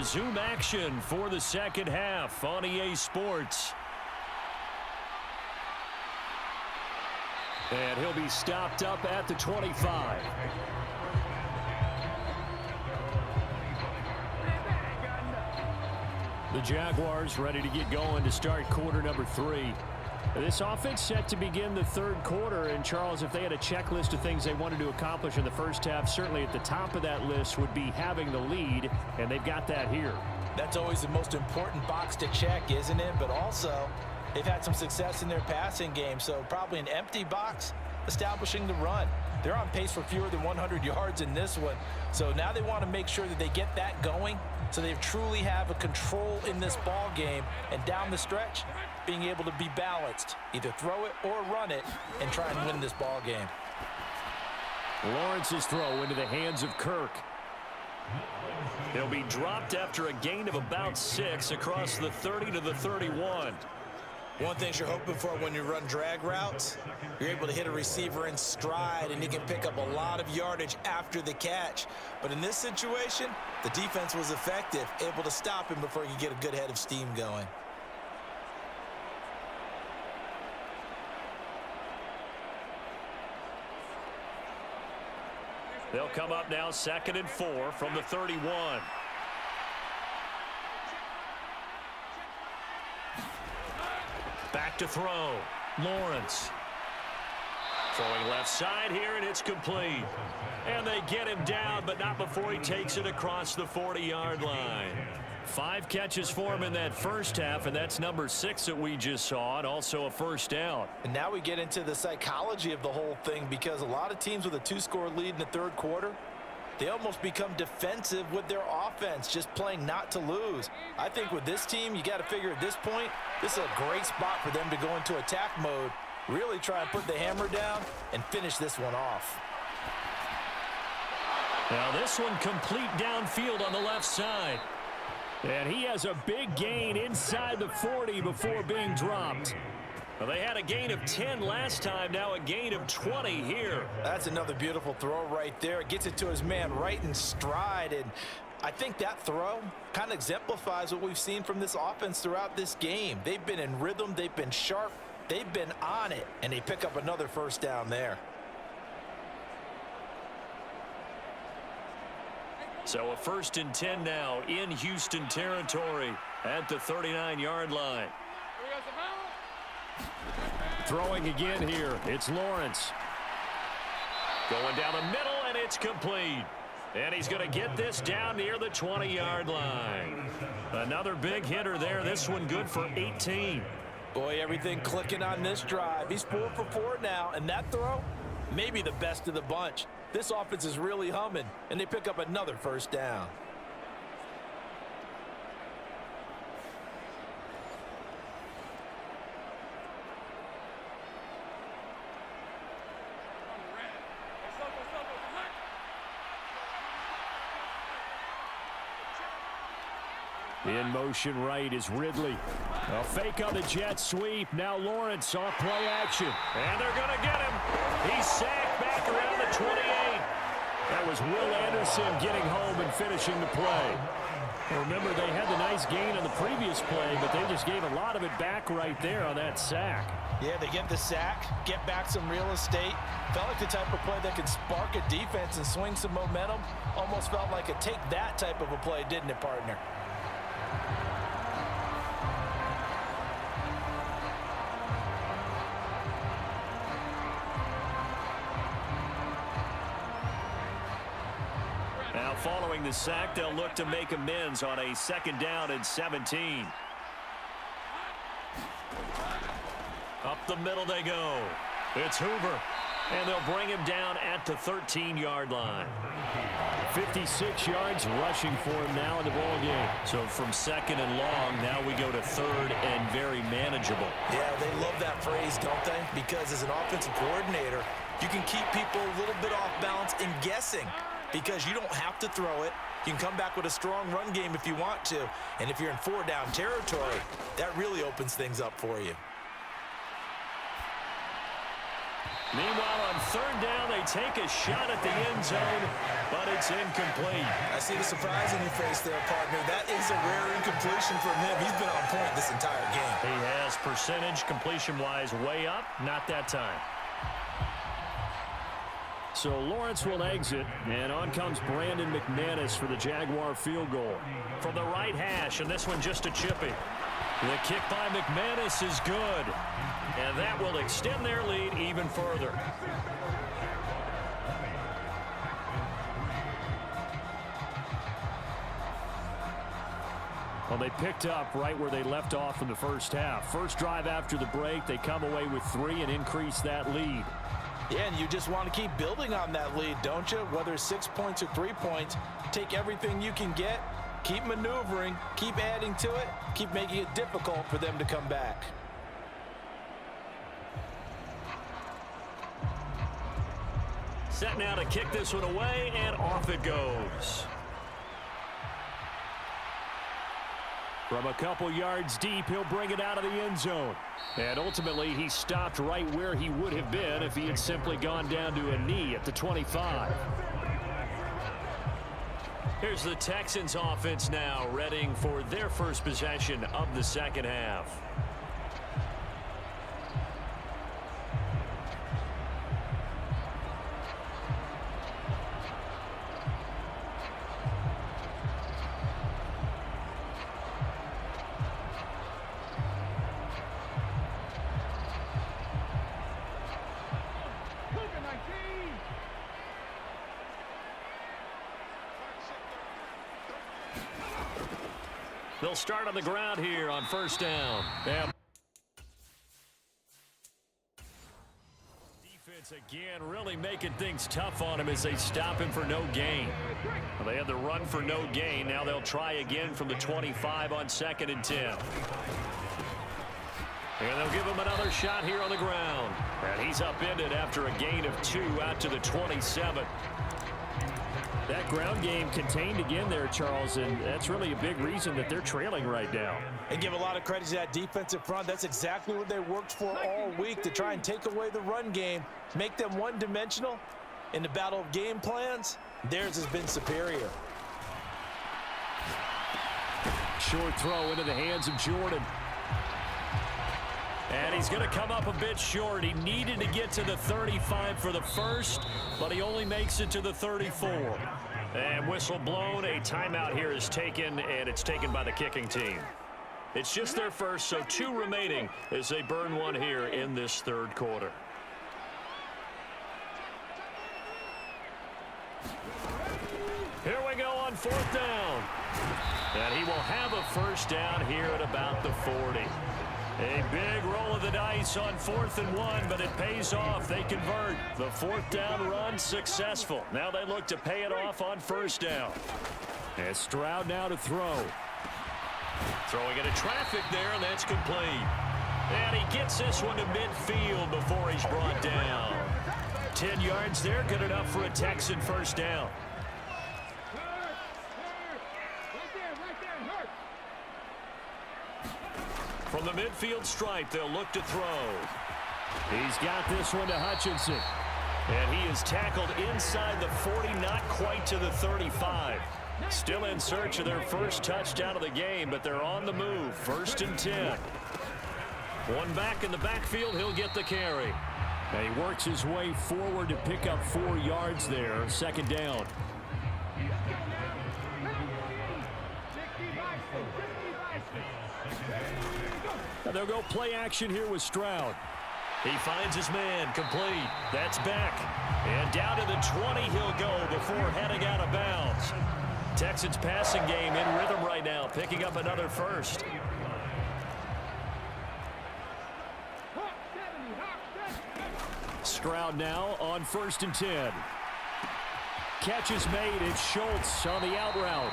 resume action for the second half on EA Sports. And he'll be stopped up at the 25. The Jaguars ready to get going to start quarter number 3. This offense set to begin the third quarter. And, Charles, if they had a checklist of things they wanted to accomplish in the first half, certainly at the top of that list would be having the lead, and they've got that here. That's always the most important box to check, isn't it? But also, they've had some success in their passing game, so probably an empty box establishing the run. They're on pace for fewer than 100 yards in this one, so now they want to make sure that they get that going so they truly have a control in this ball game, and down the stretch, being able to be balanced, either throw it or run it, and try and win this ball game. Lawrence's throw into the hands of Kirk. He'll be dropped after a gain of about 6 across the 30 to the 31. One thing you're hoping for when you run drag routes, you're able to hit a receiver in stride, and you can pick up a lot of yardage after the catch. But in this situation, the defense was effective, able to stop him before he could get a good head of steam going. They'll come up now 2nd and 4 from the 31. Back to throw. Lawrence. Throwing left side here, and it's complete. And they get him down, but not before he takes it across the 40-yard line. 5 catches for him in that first half, and that's number 6 that we just saw, and also a first down. And now we get into the psychology of the whole thing, because a lot of teams with a 2-score lead in the third quarter, they almost become defensive with their offense, just playing not to lose. I think with this team, you got to figure at this point, this is a great spot for them to go into attack mode, really try and put the hammer down and finish this one off. Now this one complete downfield on the left side. And he has a big gain inside the 40 before being dropped. Well, they had a gain of 10 last time, now a gain of 20 here. That's another beautiful throw right there. It gets it to his man right in stride, and I think that throw kind of exemplifies what we've seen from this offense throughout this game. They've been in rhythm, they've been sharp, they've been on it, and they pick up another first down there. So a 1st and 10 now in Houston territory at the 39-yard line. Throwing again here, it's Lawrence. Going down the middle, and it's complete. And he's going to get this down near the 20-yard line. Another big hitter there. This one good for 18. Boy, everything clicking on this drive. He's 4 for 4 now, and that throw, maybe the best of the bunch. This offense is really humming, and they pick up another first down. In motion right is Ridley. A fake on the jet sweep. Now Lawrence off play action. And they're going to get him. He's sacked back around the 28. That was Will Anderson getting home and finishing the play. Remember, they had the nice gain on the previous play, but they just gave a lot of it back right there on that sack. Yeah, they get the sack, get back some real estate. Felt like the type of play that could spark a defense and swing some momentum. Almost felt like a take that type of a play, didn't it, partner? Now following the sack, they'll look to make amends on a 2nd down and 17. Up the middle they go. It's Hoover. And they'll bring him down at the 13-yard line. 56 yards rushing for him now in the ball game. So from 2nd and long, now we go to 3rd and very manageable. Yeah, they love that phrase, don't they? Because as an offensive coordinator, you can keep people a little bit off balance and guessing, because you don't have to throw it. You can come back with a strong run game if you want to. And if you're in 4-down territory, that really opens things up for you. Meanwhile, on third down, they take a shot at the end zone, but it's incomplete. I see the surprise in your face there, partner. That is a rare incompletion from him. He's been on point this entire game. He has percentage completion-wise way up, not that time. So Lawrence will exit, and on comes Brandon McManus for the Jaguar field goal. From the right hash, and this one just a chippy. The kick by McManus is good, and that will extend their lead even further. Well, they picked up right where they left off in the first half. First drive after the break, they come away with 3 and increase that lead. Yeah, and you just want to keep building on that lead, don't you? Whether it's 6 points or 3 points, take everything you can get, keep maneuvering, keep adding to it, keep making it difficult for them to come back. Set now to kick this one away, and off it goes. From a couple yards deep, he'll bring it out of the end zone. And ultimately, he stopped right where he would have been if he had simply gone down to a knee at the 25. Here's the Texans offense now, readying for their first possession of the second half. They'll start on the ground here on first down. Defense again really making things tough on him as they stop him for no gain. Well, they had the run for no gain. Now they'll try again from the 25 on 2nd and 10. And they'll give him another shot here on the ground. And he's upended after a gain of 2 out to the 27. That ground game contained again there, Charles, and that's really a big reason that they're trailing right now. And give a lot of credit to that defensive front. That's exactly what they worked for all week, to try and take away the run game, make them one-dimensional. In the battle of game plans, theirs has been superior. Short throw into the hands of Jordan. And he's going to come up a bit short. He needed to get to the 35 for the first, but he only makes it to the 34. And whistle blown. A timeout here is taken, and it's taken by the kicking team. It's just their first, so 2 remaining as they burn one here in this third quarter. Here we go on 4th down. And he will have a first down here at about the 40. A big roll of the dice on 4th and 1, but it pays off. They convert. The 4th down run successful. Now they look to pay it off on first down. And Stroud now to throw. Throwing into traffic there, and that's complete. And he gets this one to midfield before he's brought down. 10 yards there, good enough for a Texan first down. From the midfield stripe, they'll look to throw. He's got this one to Hutchinson. And he is tackled inside the 40, not quite to the 35. Still in search of their first touchdown of the game, but they're on the move. 1st and 10. One back in the backfield, he'll get the carry. And he works his way forward to pick up 4 yards there. 2nd down. They'll go play action here with Stroud. He finds his man, complete. That's back. And down to the 20 he'll go before heading out of bounds. Texans passing game in rhythm right now, picking up another first. Stroud now on 1st and 10. Catch is made. It's Schultz on the out route.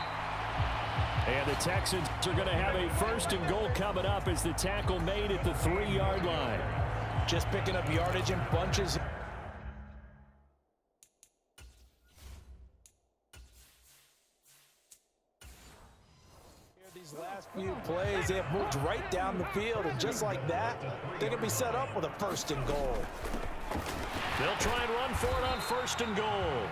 And the Texans are going to have a 1st and goal coming up as the tackle made at the 3-yard line. Just picking up yardage in bunches. These last few plays, they have moved right down the field, and just like that, they're going to be set up with a 1st and goal. They'll try and run for it on 1st and goal.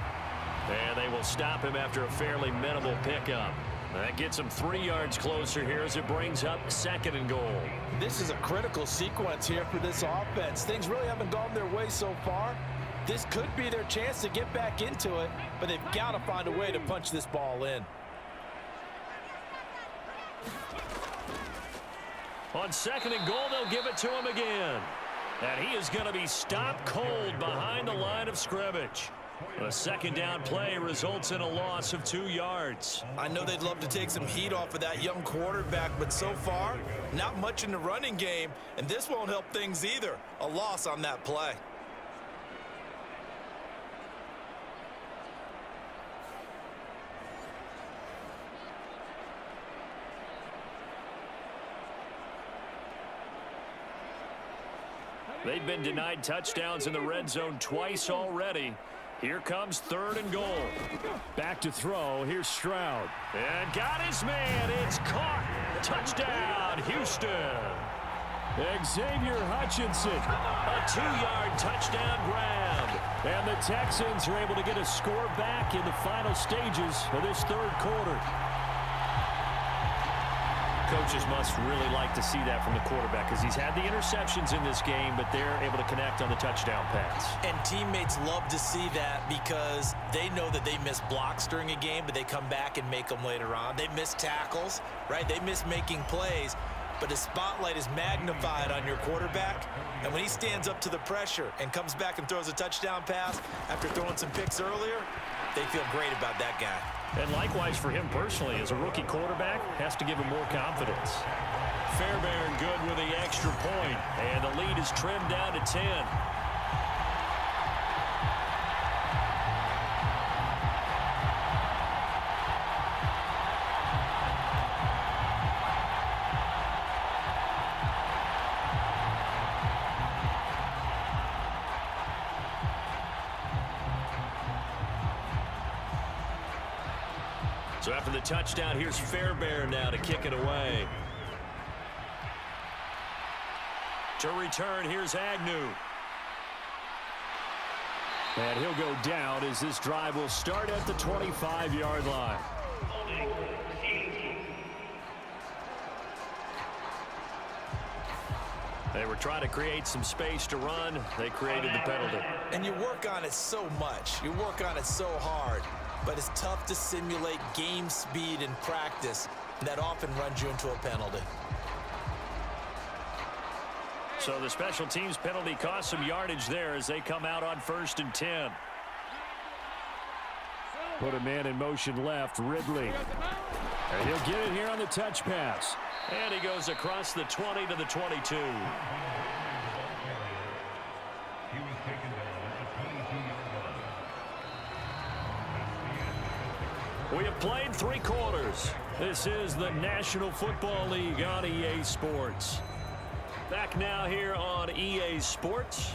And they will stop him after a fairly minimal pickup. That gets him 3 yards closer here as it brings up 2nd and goal. This is a critical sequence here for this offense. Things really haven't gone their way so far. This could be their chance to get back into it, but they've got to find a way to punch this ball in. On 2nd and goal, they'll give it to him again. And he is going to be stopped cold behind the line of scrimmage. A 2nd down play results in a loss of 2 yards. I know they'd love to take some heat off of that young quarterback, but so far, not much in the running game, and this won't help things either. A loss on that play. They've been denied touchdowns in the red zone twice already. Here comes 3rd and goal. Back to throw. Here's Stroud. And got his man. It's caught. Touchdown, Houston. Xavier Hutchinson. A 2-yard touchdown grab. And the Texans are able to get a score back in the final stages of this 3rd quarter. Coaches must really like to see that from the quarterback because he's had the interceptions in this game, but they're able to connect on the touchdown pass. And teammates love to see that because they know that they miss blocks during a game, but they come back and make them later on. They miss tackles, right? They miss making plays, but the spotlight is magnified on your quarterback. And when he stands up to the pressure and comes back and throws a touchdown pass after throwing some picks earlier, they feel great about that guy. And likewise for him personally, as a rookie quarterback, has to give him more confidence. Fairbairn good with the extra point, and the lead is trimmed down to 10. So after the touchdown, here's Fairbairn now to kick it away. To return, here's Agnew. And he'll go down as this drive will start at the 25-yard line. They were trying to create some space to run. They created the penalty. And you work on it so much. You work on it so hard. But it's tough to simulate game speed in practice. That often runs you into a penalty. So the special teams penalty cost some yardage there as they come out on 1st and 10. Put a man in motion left, Ridley. And he'll get it here on the touch pass. And he goes across the 20 to the 22. We have played 3 quarters. This is the National Football League on EA Sports. Back now here on EA Sports.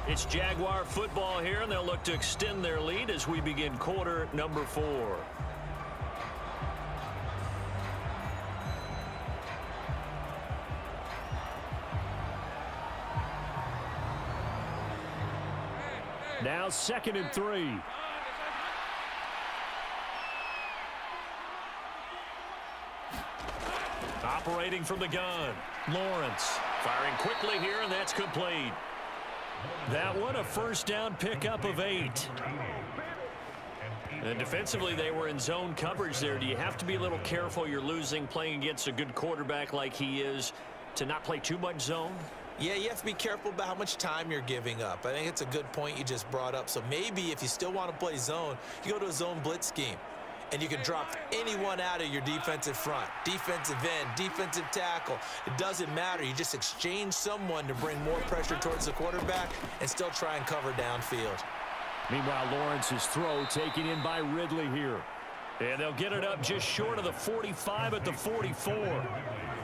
It's Jaguar football here, and they'll look to extend their lead as we begin quarter number 4. Now 2nd and 3. Operating from the gun, Lawrence firing quickly here, and that's complete. That one a 1st down pickup of 8. And defensively, they were in zone coverage there. Do you have to be a little careful? You're losing playing against a good quarterback like he is to not play too much zone? Yeah, you have to be careful about how much time you're giving up. I think it's a good point you just brought up. So maybe if you still want to play zone, you go to a zone blitz scheme. And you can drop anyone out of your defensive front, defensive end, defensive tackle. It doesn't matter. You just exchange someone to bring more pressure towards the quarterback and still try and cover downfield. Meanwhile, Lawrence's throw taken in by Ridley here. And they'll get it up just short of the 45 at the 44.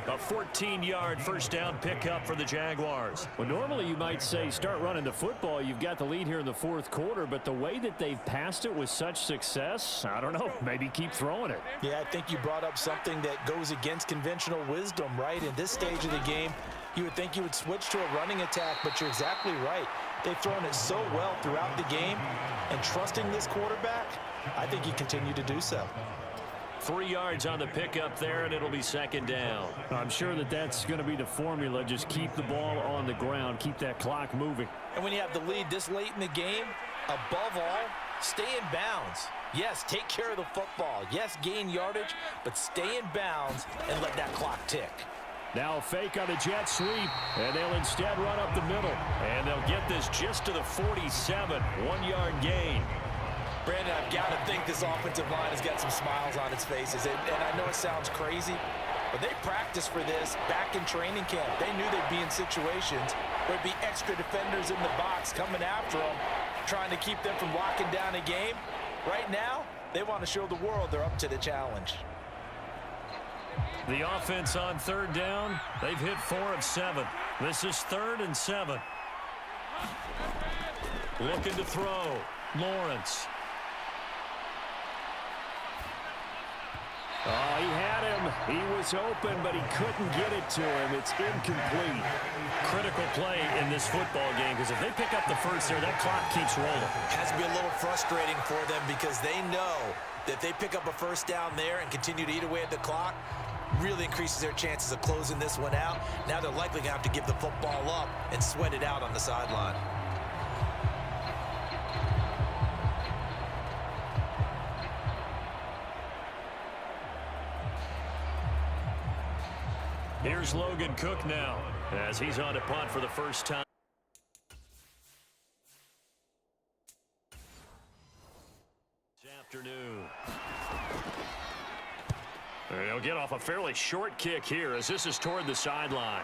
A 14-yard 1st down pickup for the Jaguars. Well, normally you might say start running the football. You've got the lead here in the 4th quarter, but the way that they've passed it with such success, I don't know, maybe keep throwing it. Yeah, I think you brought up something that goes against conventional wisdom, right? In this stage of the game, you would think you would switch to a running attack, but you're exactly right. They've thrown it so well throughout the game, and trusting this quarterback, I think he continued to do so. 3 yards on the pickup there, and it'll be second down. I'm sure that's going to be the formula. Just keep the ball on the ground, keep that clock moving. And when you have the lead this late in the game, above all, stay in bounds. Yes, take care of the football. Yes, gain yardage, but stay in bounds and let that clock tick. Now a fake on the jet sweep, and they'll instead run up the middle. And they'll get this just to the 47, 1-yard gain. Brandon, I've got to think this offensive line has got some smiles on its faces. And I know it sounds crazy, but they practiced for this back in training camp. They knew they'd be in situations where there'd be extra defenders in the box coming after them, trying to keep them from locking down a game. Right now, they want to show the world they're up to the challenge. The offense on third down, they've hit 4 of 7. This is 3rd and 7. Looking to throw, Lawrence. Oh, he had him. He was open, but he couldn't get it to him. It's incomplete. Critical play in this football game, because if they pick up the first there, that clock keeps rolling. Has to be a little frustrating for them because they know that if they pick up a first down there and continue to eat away at the clock, really increases their chances of closing this one out. Now they're likely going to have to give the football up and sweat it out on the sideline. Here's Logan Cook now as he's on to punt for the first time. This afternoon. He'll get off a fairly short kick here as this is toward the sideline.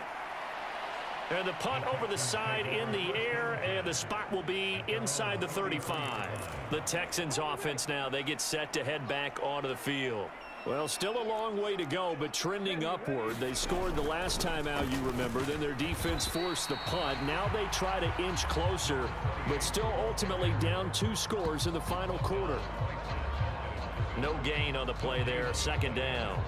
And the punt over the side in the air, and the spot will be inside the 35. The Texans offense now, they get set to head back onto the field. Well, still a long way to go, but trending upward. They scored the last time out, you remember. Then their defense forced the punt. Now they try to inch closer, but still ultimately down 2 scores in the final quarter. No gain on the play there, second down.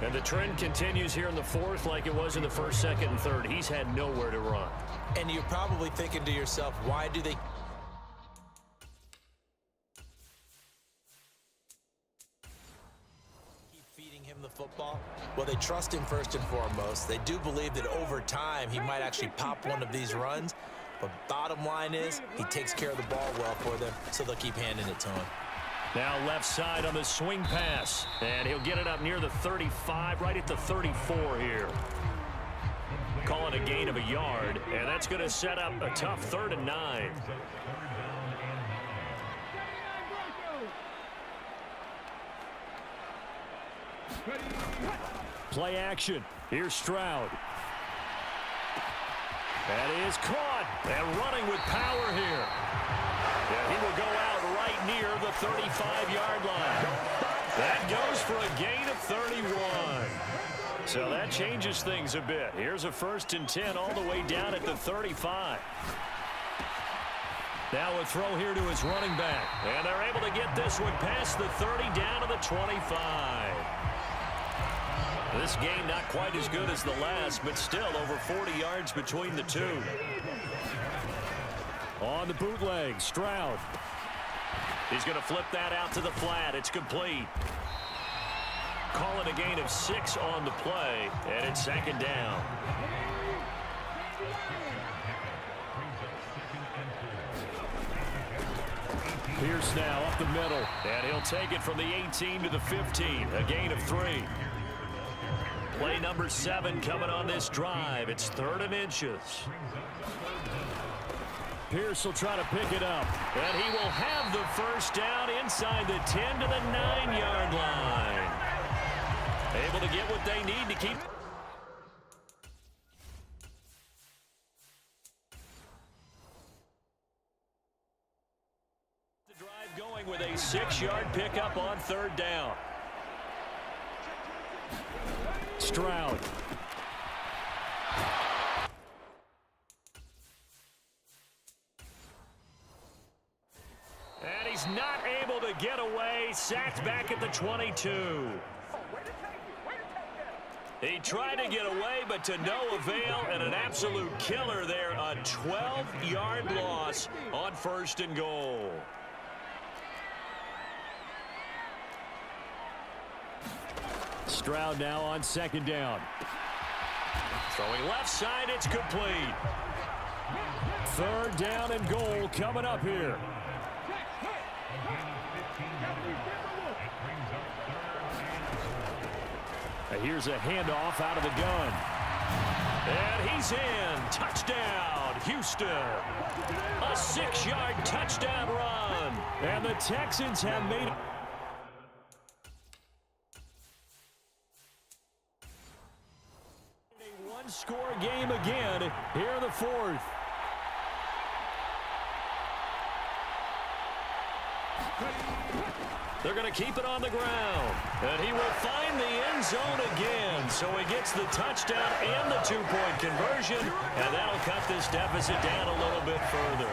And the trend continues here in the 4th like it was in the 1st, 2nd, and 3rd. He's had nowhere to run. And you're probably thinking to yourself, why do they keep feeding him the football? Well, they trust him first and foremost. They do believe that over time he might actually pop one of these runs. But bottom line is he takes care of the ball well for them, so they'll keep handing it to him. Now left side on the swing pass. And he'll get it up near the 35, right at the 34 here. Call it a gain of a yard, and that's going to set up a tough 3rd and 9. Play action. Here's Stroud. That is caught, and running with power here. Yeah, he will go out right near the 35-yard line. That goes for a gain of 31. So that changes things a bit. Here's a 1st and 10 all the way down at the 35. Now a throw here to his running back. And they're able to get this one past the 30 down to the 25. This game not quite as good as the last, but still over 40 yards between the two. On the bootleg, Stroud. He's going to flip that out to the flat. It's complete. Call it a gain of 6 on the play, and it's 2nd down. Pierce now up the middle, and he'll take it from the 18 to the 15, a gain of 3. Play number 7 coming on this drive. It's 3rd and inches. Pierce will try to pick it up, and he will have the first down inside the 10 to the 9-yard line. Able to get what they need to keep. The drive going with a 6-yard pickup on 3rd down. Stroud. And he's not able to get away. Sacked back at the 22. He tried to get away, but to no avail, and an absolute killer there. A 12-yard loss on 1st and goal. Stroud now on 2nd down. Throwing left side, it's complete. 3rd down and goal coming up here. Here's a handoff out of the gun. And he's in. Touchdown, Houston. A 6-yard touchdown run. And the Texans have made it. A one-score game again here in the 4th. They're going to keep it on the ground. And he will find the end zone again. So he gets the touchdown and the 2-point conversion. And that'll cut this deficit down a little bit further.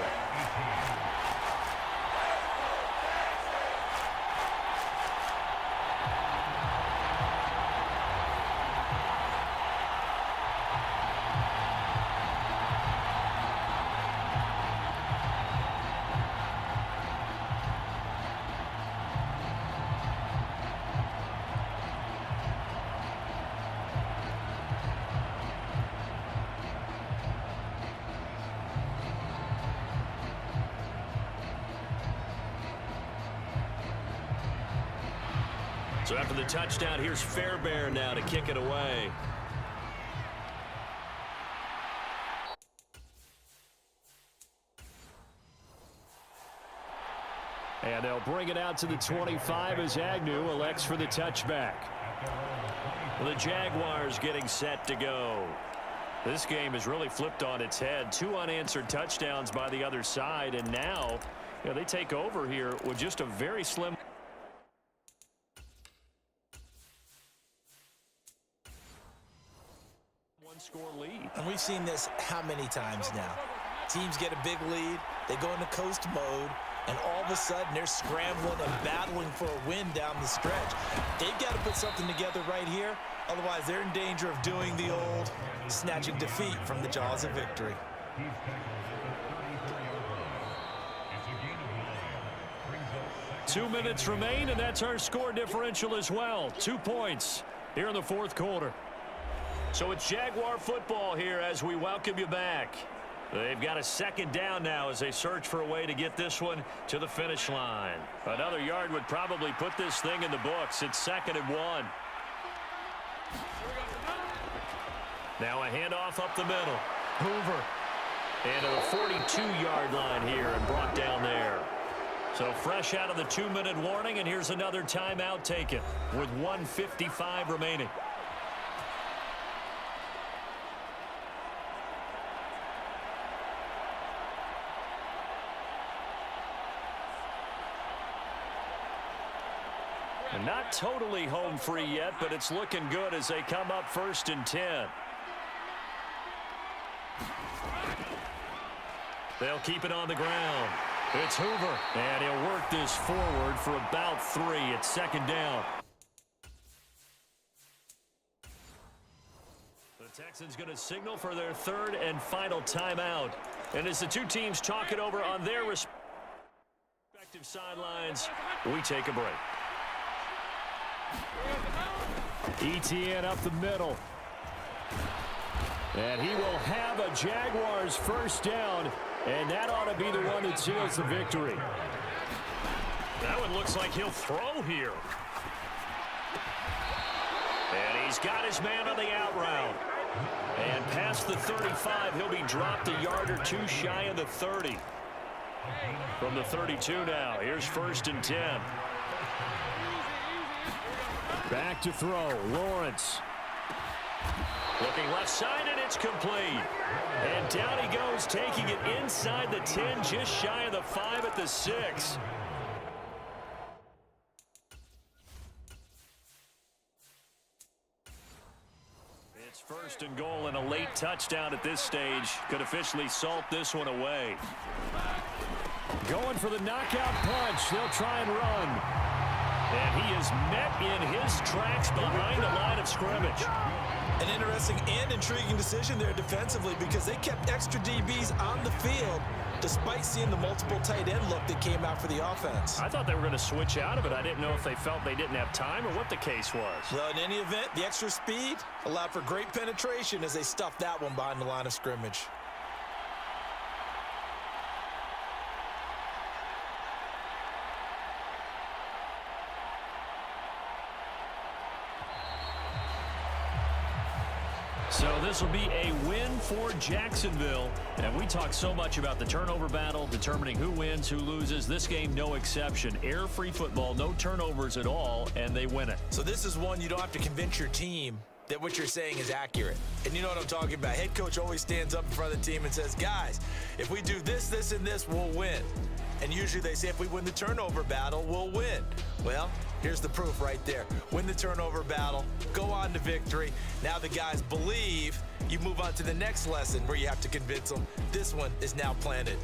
So after the touchdown, here's Fairbairn now to kick it away. And they'll bring it out to the 25 as Agnew elects for the touchback. The Jaguars getting set to go. This game has really flipped on its head. 2 unanswered touchdowns by the other side, and now they take over here with just a very slim. One-score lead. And we've seen this how many times now? Teams get a big lead, they go into coast mode, and all of a sudden they're scrambling and battling for a win down the stretch. They've got to put something together right here, otherwise they're in danger of doing the old snatching defeat from the jaws of victory. Two minutes remain, and that's our score differential as well. 2 points here in the 4th quarter. So it's Jaguar football here as we welcome you back. They've got a 2nd down now as they search for a way to get this one to the finish line. Another yard would probably put this thing in the books. It's 2nd and 1. Now a handoff up the middle. Hoover. And to the 42-yard line here and brought down there. So fresh out of the 2-minute warning, and here's another timeout taken with 1:55 remaining. And not totally home free yet, but it's looking good as they come up 1st and 10. They'll keep it on the ground. It's Hoover, and he'll work this forward for about 3. It's 2nd down. The Texans going to signal for their 3rd and final timeout. And as the two teams talk it over on their respective sidelines, we take a break. Etienne up the middle. And he will have a Jaguars 1st down, and that ought to be the one that seals the victory. That one looks like he'll throw here. And he's got his man on the out route. And past the 35, he'll be dropped a yard or 2 shy of the 30. From the 32 now, here's 1st and 10. Back to throw, Lawrence. Looking left side, and it's complete. And down he goes, taking it inside the 10, just shy of the 5 at the 6. It's 1st and goal, and a late touchdown at this stage could officially salt this one away. Going for the knockout punch. They'll try and run. And he is met in his tracks behind the line of scrimmage. An interesting and intriguing decision there defensively because they kept extra DBs on the field despite seeing the multiple tight end look that came out for the offense. I thought they were going to switch out of it. I didn't know if they felt they didn't have time or what the case was. Well, in any event, the extra speed allowed for great penetration as they stuffed that one behind the line of scrimmage. So this will be a win for Jacksonville. And we talk so much about the turnover battle, determining who wins, who loses. This game, no exception. Air-free football, no turnovers at all, and they win it. So this is one you don't have to convince your team that what you're saying is accurate. And you know what I'm talking about. Head coach always stands up in front of the team and says, guys, if we do this, this, and this, we'll win. And usually they say if we win the turnover battle, we'll win. Well, here's the proof right there. Win the turnover battle, go on to victory. Now the guys believe. You move on to the next lesson where you have to convince them. This one is now planted.